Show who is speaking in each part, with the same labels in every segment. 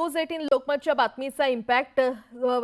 Speaker 1: News 18 लोकमतच्या बातमीचा impact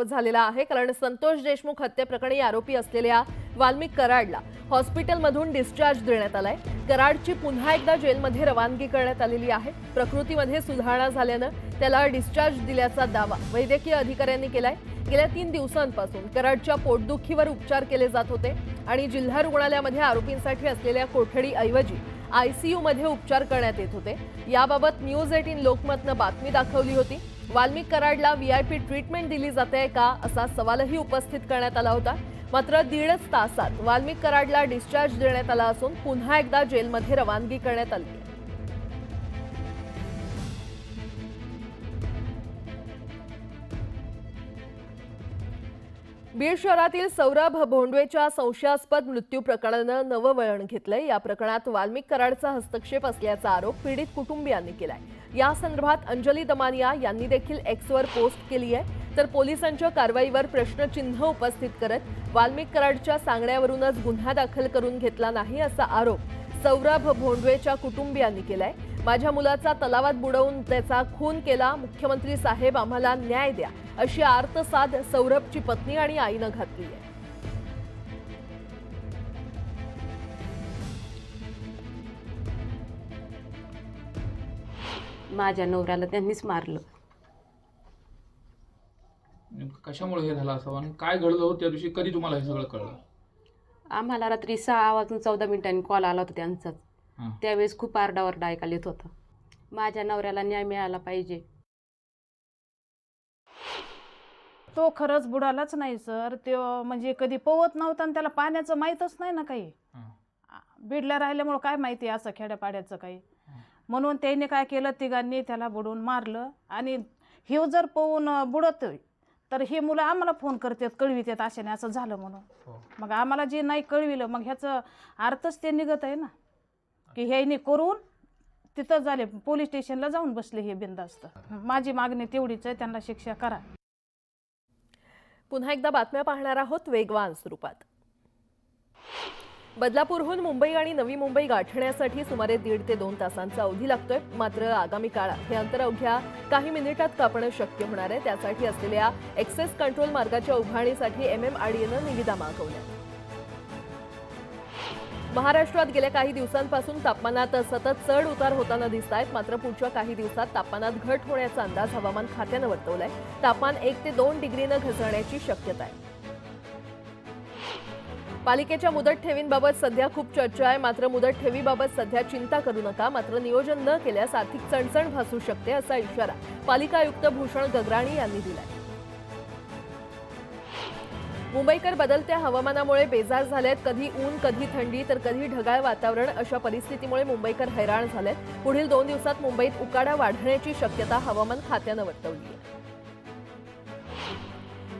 Speaker 1: झालेला आहे, कारण संतोष देशमुख हत्येप्रकरणी आरोपी असलेल्या वाल्मिक कराडला हॉस्पिटलमधून डिस्चार्ज देण्यात आलाय। कराडची पुन्हा एकदा जेलमध्ये रवानगी करण्यात आलेली आहे। प्रकृतीमध्ये सुधारणा झाल्यानं त्याला डिस्चार्ज दिल्याचा दावा वैद्यकीय अधिकाऱ्यांनी केलाय। गेल्या 3 दिवसांपासून कराडच्या पोटदुखीवर उपचार केले जात होते आणि जिल्हा रुग्णालयामध्ये आरोपींसाठी असलेल्या कोठडीऐवजी आयसीयू मध्ये उपचार करण्यात येत होते। याबाबत न्यूज 18 लोकमतनं बातमी दाखवली होती। वाल्मिक कराडला व्हीआयपी ट्रीटमेंट दिली जाते का असा सवालही उपस्थित करण्यात आला होता। मात्र 1.5 तासात वाल्मिक कराडला डिस्चार्ज देण्यात आला असून पुन्हा एकदा जेलमध्ये रवानगी करण्यात आली। बीड शहरातील सौरभ भोंडवेच्या संशयास्पद मृत्यू प्रकरणानं नवं वळण घेतलंय। या प्रकरणात वाल्मिक कराडचा हस्तक्षेप असल्याचा आरोप पीडित कुटुंबियांनी केलाय। या संदर्भात अंजली दमानिया यांनी देखील एक्सवर पोस्ट केली आहे। तर पोलिसांच्या कारवाईवर प्रश्नचिन्ह उपस्थित करत वाल्मिक कराडच्या सांगण्यावरूनच गुन्हा दाखल करून घेतला नाही असा आरोप सौरभ भोंडवेच्या कुटुंबियांनी केलाय। माझ्या मुलाचा तलावात बुडवून त्याचा खून केला, मुख्यमंत्री साहेब आम्हाला न्याय द्या अशी आर्तसाद सौरभची पत्नी आणि आईनं घातली आहे।
Speaker 2: माझ्या नवऱ्याला त्यांनीच मारलं।
Speaker 3: कशामुळे हे झालं असावं आणि काय घडलं होतं त्या दिवशी, कधी तुम्हाला हे सगळं कळलं?
Speaker 2: आम्हाला रात्री 6:14 कॉल आला होता त्यांचाच। त्यावेळेस खूप आरडाओरडा ऐकायला येत होता। माझ्या नवऱ्याला न्याय मिळाला पाहिजे।
Speaker 4: तो खरंच बुडालाच नाही सर। तो म्हणजे कधी पोहत नव्हता आणि त्याला पाण्याचं माहीतच नाही ना काही। बीडला राहिल्यामुळं काय माहिती असं खेड्यापाड्याचं काही, म्हणून त्याने काय केलं, तिघांनी त्याला बुडवून मारलं। आणि हे जर पोहून बुडतोय तर हे मुलं आम्हाला फोन करतात, कळवितात अशाने असं झालं म्हणून। मग आम्हाला जे नाही कळविलं मग ह्याचं अर्थच ते निघत आहे ना, की ह्याने करून तिथं झाले पोलीस स्टेशनला जाऊन बसले हे बिनधास्त। माझी मागणी तेवढीच आहे, त्यांना शिक्षा करा।
Speaker 1: पुन्हा एकदा बातम्या पाहणार आहोत वेगवान स्वरूपात। बदलापूरहून मुंबई आणि नवी मुंबई गाठण्यासाठी सुमारे 1.5 ते 2 तासांचा अवधी लागतोय। मात्र आगामी काळात हे अंतर अवघ्या काही मिनिटात कापणं शक्य होणार आहे। त्यासाठी असलेल्या एक्सेस कंट्रोल मार्गाच्या उभारणीसाठी MMRDAनं निविदा मागवल्या। महाराष्ट्रात गेल्या काही दिवसांपासून तापमानात सतत चढ उतार होताना दिसत आहेत। मात्र पुढच्या काही दिवसात तापमानात घट होण्याचा अंदाज हवामान खात्यानं वर्तवलाय। तापमान 1 ते 2 डिग्रीनं घसरण्याची शक्यता आहे। पालिकेच्या मुदत ठेवींबाबत सध्या खूप चर्चा आहे। मात्र मुदत ठेवीबाबत सध्या चिंता करू नका, मात्र नियोजन न केल्यास आर्थिक चणचण भासू शकते असा इशारा पालिका आयुक्त भूषण गगराणी यांनी दिलाय। मुंबईकर बदलत्या हवामानामुळे बेजार झालेत। कधी ऊन, कधी थंडी तर कधी ढगाळ वातावरण, अशा परिस्थितीमुळे मुंबईकर हैराण झालेत। पुढील 2 दिवसात मुंबईत उकाडा वाढण्याची शक्यता हवामान खात्यानं वर्तवली आहे।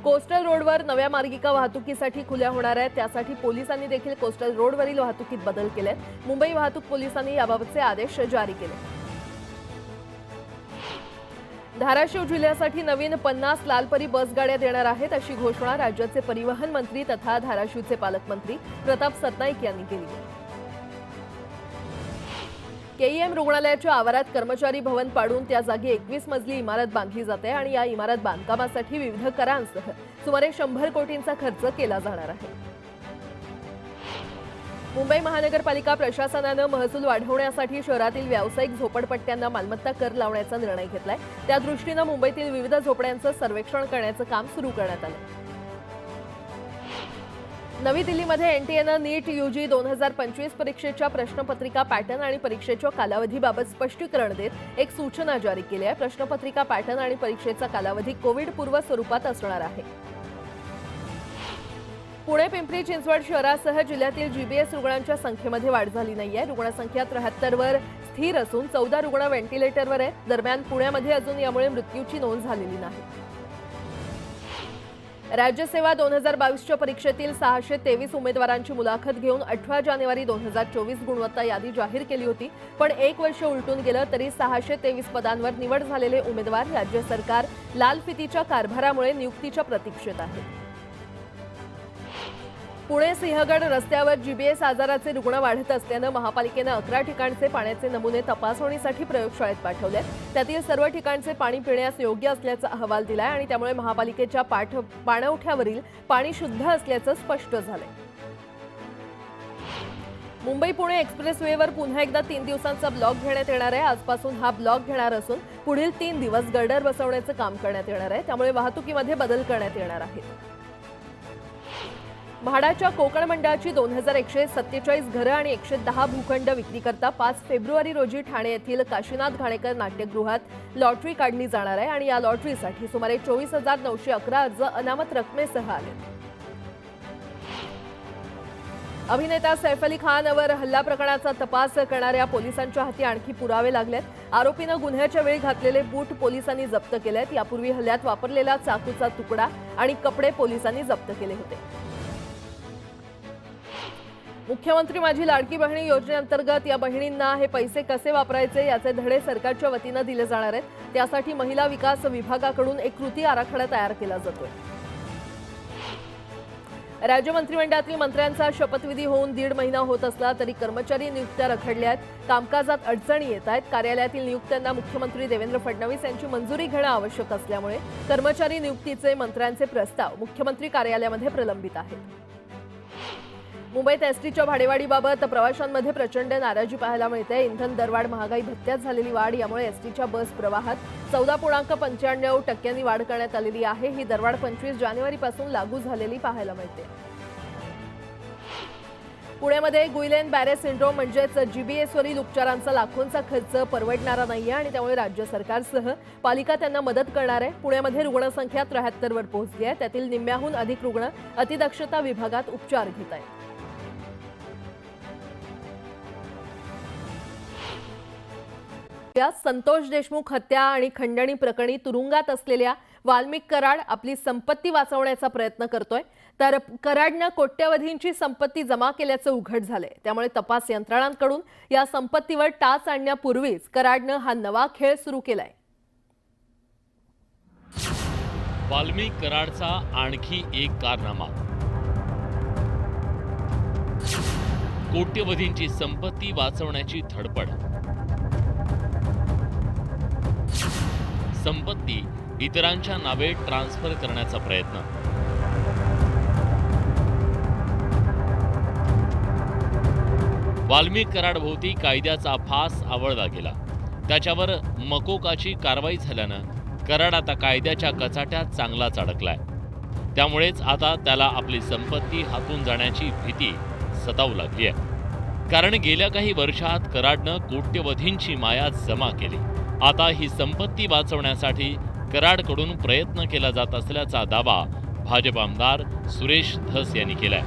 Speaker 1: कोस्टल रोडवर नव्या मार्गिका वाहतुकीसाठी खुल्या होणार आहेत। त्यासाठी पोलिसांनी देखील कोस्टल रोडवरील वाहतुकीत बदल केलेत। मुंबई वाहतूक पोलिसांनी याबाबतचे आदेश जारी केले। धाराशिव जिल्ह्यासाठी नवीन 50 लालपरी बसगाड्या देणार आहेत अशी घोषणा राज्याचे परिवहन मंत्री तथा धाराशिवचे पालकमंत्री प्रताप सरनाईक यांनी केली आहे। KEM रुग्णालयाच्या आवारात कर्मचारी भवन पाडून त्या जागी 21 मजली इमारत बांधली जाते आणि या इमारत बांधकामासाठी विविध करांसह सुमारे 100 कोटींचा खर्च केला जाणार आहे। मुंबई महानगरपालिका प्रशासनानं महसूल वाढवण्यासाठी शहरातील व्यावसायिक झोपडपट्ट्यांना मालमत्ता कर लावण्याचा निर्णय घेतलाय। त्या दृष्टीनं मुंबईतील विविध झोपड्यांचं सर्वेक्षण करण्याचं काम सुरू करण्यात आलं। नवी दिल्लीमध्ये NTAनं नीट UG 2025 परीक्षेच्या प्रश्नपत्रिका पॅटर्न आणि परीक्षेच्या कालावधीबाबत स्पष्टीकरण देत एक सूचना जारी केली आहे। प्रश्नपत्रिका पॅटर्न आणि परीक्षेचा कालावधी कोविड पूर्व स्वरूपात असणार आहे। पुणे पिंपरी चिंचवड शहरासह जिल्ह्यातील GBS रुग्णांच्या संख्येमध्ये वाढ झाली नाहीये। रुग्णसंख्या 73 वर स्थिर असून 14 रुग्ण व्हेंटिलेटरवर आहेत। दरम्यान पुण्यामध्ये अजून यामुळे मृत्यूची नोंद झालेली नाही। राज्यसेवा 2022च्या परीक्षेतील 623 उमेदवारांची मुलाखत घेऊन 18 जानेवारी 2024 गुणवत्ता यादी जाहीर केली होती। पण 1 वर्ष उलटून गेलं तरी 623 पदांवर निवड झालेले उमेदवार राज्य सरकार लाल फितीच्या कारभारामुळे नियुक्तीच्या प्रतीक्षेत आहे। पुणे सिंहगड रस्त्यावर जीबीएस आजाराचे रुग्ण वाढत असल्यानं महापालिकेनं 11 ठिकाणचे पाण्याचे नमुने तपासणीसाठी प्रयोगशाळेत पाठवले. त्यातील सर्व ठिकाणचे पाणी पिण्यास योग्य असल्याचा अहवाल दिलाय आणि त्यामुळे महापालिकेच्या पाणवठ्यावरील पाणी शुद्ध असल्याचं स्पष्ट झालंय. मुंबई पुणे एक्सप्रेसवेवर पुन्हा एकदा 3 दिवसांचा ब्लॉक घेण्यात येणार आहे. आजपासून हा ब्लॉक घेणार असून पुढील 3 दिवस गर्डर बसवण्याचं काम करण्यात येणार आहे. त्यामुळे वाहतुकीमध्ये बदल करण्यात येणार आहे. म्हाडाच्या कोकण मंडळाची 2147 घरं आणि 110 भूखंड विक्रीकरता 5 फेब्रुवारी रोजी ठाणे येथील काशीनाथ घाणेकर नाट्यगृहात लॉटरी काढली जाणार आहे आणि या लॉटरीसाठी सुमारे 24,911 अर्ज अनामत रकमेसह आले. अभिनेता सैफ अली खानवर हल्ला प्रकरणाचा तपास करणाऱ्या पोलिसांच्या हाती आणखी पुरावे लागलेत. आरोपीनं गुन्ह्याच्या वेळी घातलेले बूट पोलिसांनी जप्त केलेत. यापूर्वी हल्ल्यात वापरलेला चाकूचा तुकडा आणि कपडे पोलिसांनी जप्त केले होते. मुख्यमंत्री माझी लाडकी बहिणी योजनेअंतर्गत या बहिणींना हे पैसे कसे वापरायचे याचे धडे सरकारच्या वतीनं दिले जाणार आहेत. त्यासाठी महिला विकास विभागाकडून एक कृती आराखडा तयार केला जातोय. राज्य मंत्रिमंडळातील मंत्र्यांचा शपथविधी होऊन 1.5 महिना होत असला तरी कर्मचारी नियुक्त्या रखडल्या आहेत. कामकाजात अडचणी येत आहेत. कार्यालयातील नियुक्त्यांना मुख्यमंत्री देवेंद्र फडणवीस यांची मंजुरी घेणं आवश्यक असल्यामुळे कर्मचारी नियुक्तीचे मंत्र्यांचे प्रस्ताव मुख्यमंत्री कार्यालयामध्ये प्रलंबित आहेत. मुंबईत एसटीच्या भाडेवाढीबाबत प्रवाशांमध्ये प्रचंड नाराजी पाहायला मिळते. इंधन दरवाढ, महागाई भत्त्यात झालेली वाढ यामुळे एसटीच्या बस प्रवाहात 14.95% वाढ करण्यात आलेली आहे. ही दरवाढ 25 जानेवारीपासून लागू झालेली पाहायला मिळते. पुण्यामध्ये गुइलेन बॅरे सिंड्रोम म्हणजेच जीबीएसवरील उपचारांचा लाखोंचा खर्च परवडणारा नाहीये आणि त्यामुळे राज्य सरकारसह पालिका त्यांना मदत करणार आहे. पुण्यामध्ये रुग्णसंख्या 73 वर पोहोचली आहे. त्यातील निम्म्याहून अधिक रुग्ण अतिदक्षता विभागात उपचार घेत आहेत. या संतोष देशमुख हत्या आणि खंडणी प्रकरणी तुरुंगात असलेल्या वाल्मिक कराड आपली संपत्ती वाचवण्याचा प्रयत्न करतोय. तर कराडनं कोट्यवधींची संपत्ती जमा केल्याचं उघड झालंय. त्यामुळे तपास यंत्रणांकडून या संपत्तीवर टाच आणण्यापूर्वीच कराडनं हा नवा खेळ सुरू केलाय.
Speaker 5: वाल्मिक कराडचा आणखी एक कारनामा, कोट्यवधींची संपत्ती वाचवण्याची धडपड. संपत्ती इतरांच्या नावे ट्रान्सफर करण्याचा प्रयत्न. वाल्मिक कराड भोवती कायद्याचा फास आवळला गेला. त्याच्यावर मकोकाची कारवाई झाल्यानं कराड आता कायद्याच्या कचाट्यात चांगलाच अडकलाय. त्यामुळेच आता त्याला आपली संपत्ती हातून जाण्याची भीती सतावू लागली आहे. कारण गेल्या काही वर्षात कराडनं कोट्यवधींची माया जमा केली. आता ही संपत्ती वाचवण्यासाठी कराडकडून प्रयत्न केला जात असल्याचा दावा भाजप आमदार सुरेश धस यांनी केलाय.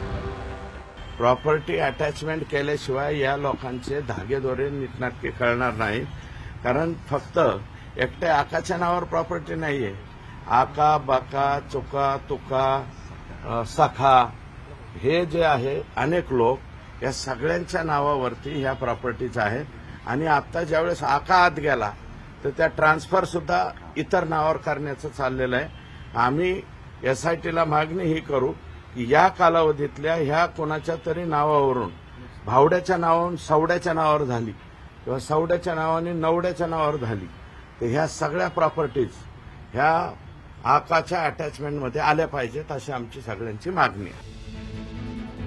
Speaker 6: प्रॉपर्टी अटॅचमेंट केल्याशिवाय या लोकांचे धागेदोरे नीटनाटके कळणार नाही. कारण फक्त एकटे आकाच्या नावावर प्रॉपर्टी नाहीये. आका, बाका, चुका, तुका, सखा हे जे आहे अनेक लोक या सगळ्यांच्या नावावरती ह्या प्रॉपर्टीज आहेत. आणि आता ज्यावेळेस आका आत गेला तर त्या ट्रान्सफर सुद्धा इतर नावावर करण्याचं चाललेलं आहे. आम्ही एसआयटीला मागणी ही करू की या कालावधीतल्या ह्या कोणाच्या तरी नावावरून भावड्याच्या नावावरून सवड्याच्या नावावर झाली किंवा सवड्याच्या नावाने नवड्याच्या नावावर झाली तर ह्या सगळ्या प्रॉपर्टीज ह्या आकाच्या अटॅचमेंटमध्ये आल्या पाहिजेत अशी आमची सगळ्यांची मागणी आहे.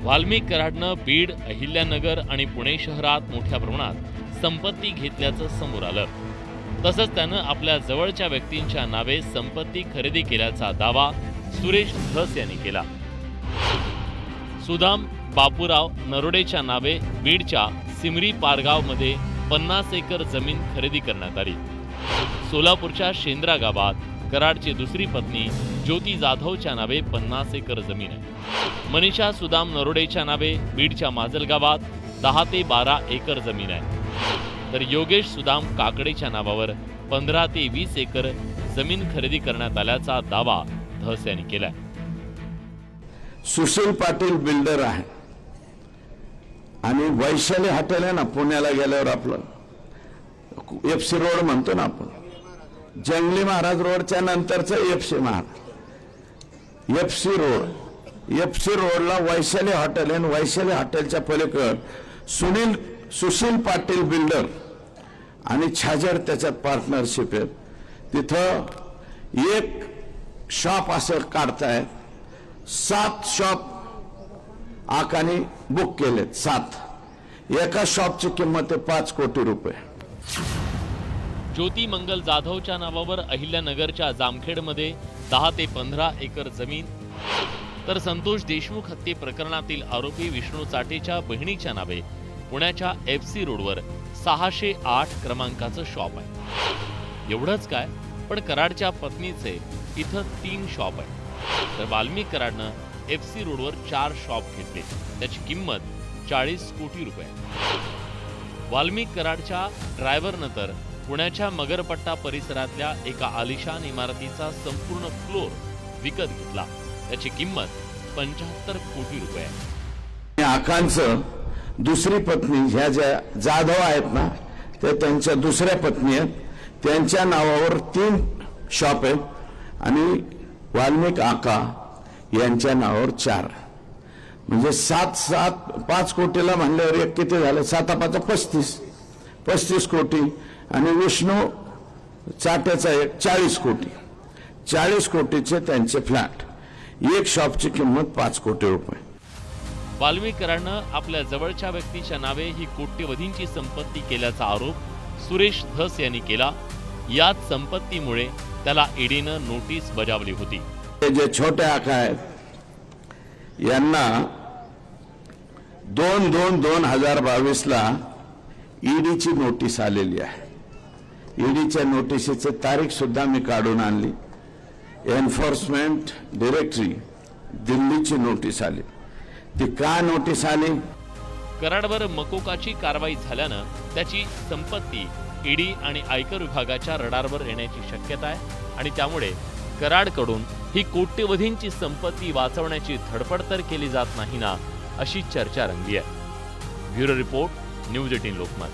Speaker 5: वाल्मिक कराडनं बीड, अहिल्यानगर आणि पुणे शहरात मोठ्या प्रमाणात संपत्ती घेतल्याचं समोर आलं. तसंच त्यानं आपल्या जवळच्या व्यक्तींच्या नावे संपत्ती खरेदी केल्याचा दावा सुरेश धस यांनी केला. सुदाम बापूराव नरोडेच्या नावे बीडच्या सिमरी पारगावमध्ये 50 एकर जमीन खरेदी करण्यात आली. सोलापूरच्या शेंद्रा गावात कराडची दुसरी पत्नी ज्योती जाधवच्या नावे 50 एकर जमीन आहे. मनीषा सुदाम नरोडेच्या नावे बीडच्या माजल गावात 10 ते 12 एकर जमीन आहे. तर योगेश सुदाम काकडेच्या नावावर 15 ते 20 एकर जमीन खरेदी करण्यात आल्याचा दावा धस यांनी केलाय.
Speaker 7: सुशील पाटील बिल्डर आहे आणि वैशाली हॉटेल आहे ना पुण्याला गेल्यावर आपलं एफसी रोड म्हणतो ना आपण, जंगली महाराज रोडच्या नंतरचं एफसी रोड FC रोडला वैशाली हॉटेल आहे, वैशाली हॉटेलच्या पलीकड सुशील पाटील बिल्डर आणि छाजर त्याच्यात पार्टनरशिप आहे. तिथं एक शॉप असं काढतायत, 7 शॉप आकाने बुक केलेत, 7. एका शॉपची किंमत आहे 5 कोटी रुपये.
Speaker 5: ज्योती मंगल जाधवच्या नावावर अहिल्यानगरच्या जामखेडमध्ये 10 ते 15 एकर जमीन, तर संतोष देशमुख हत्ये प्रकरणातील आरोपी विष्णू चाटेच्या बहिणीच्या नावे पुण्याच्या FC रोडवर 608 क्रमांकाचं शॉप आहे. एवढंच काय, पण कराडच्या पत्नीचे इथं 3 शॉप आहे. तर वाल्मिक कराडनं FC रोडवर 4 शॉप घेतले, त्याची किंमत 40 कोटी रुपये. वाल्मिक कराडच्या ड्रायव्हरनं तर पुण्याच्या मगरपट्टा परिसरातल्या एका आलिशान इमारतीचा संपूर्ण फ्लोर विकत घेतला, त्याची किंमत 75 कोटी रुपये आहे.
Speaker 7: आकांचं दुसरी पत्नी ह्या ज्या जाधव आहेत ना, त्या त्यांच्या दुसऱ्या पत्नी आहेत, त्यांच्या नावावर 3 शॉप आहेत आणि वाल्मिक आका यांच्या नावावर 4. म्हणजे 5 कोटीला म्हणल्यावर एक किती झालं, 7 35 कोटी आणि विष्णू चाट्याचा एक 40 कोटी. 40 कोटीचे त्यांचे फ्लॅट, एक शॉपची किंमत 5 कोटी रुपये.
Speaker 5: वाल्मिक कराडनं आपल्या जवळच्या व्यक्तीच्या नावे ही कोट्यवधींची संपत्ती केल्याचा आरोप सुरेश धस यांनी केला. याच संपत्तीमुळे त्याला ईडीनं नोटीस बजावली होती.
Speaker 7: हे जे छोटे आका आहेत यांना 2/2/2022ला ईडीची नोटीस आलेली आहे. ईडीच्या नोटिसीची तारीख सुद्धा मी काढून आणली. एन्फोर्समेंट डायरेक्टरी दिल्लीची नोटीस आली. ती का नोटीस आली?
Speaker 5: कराडवर मकोकाची कारवाई झाल्यानं त्याची संपत्ती ईडी आणि आयकर विभागाच्या रडारवर येण्याची शक्यता आहे आणि त्यामुळे कराडकडून ही कोट्यवधींची संपत्ती वाचवण्याची धडपड तर केली जात नाही ना, अशी चर्चा रंगली आहे. Bureau report, news 18 Lokmat.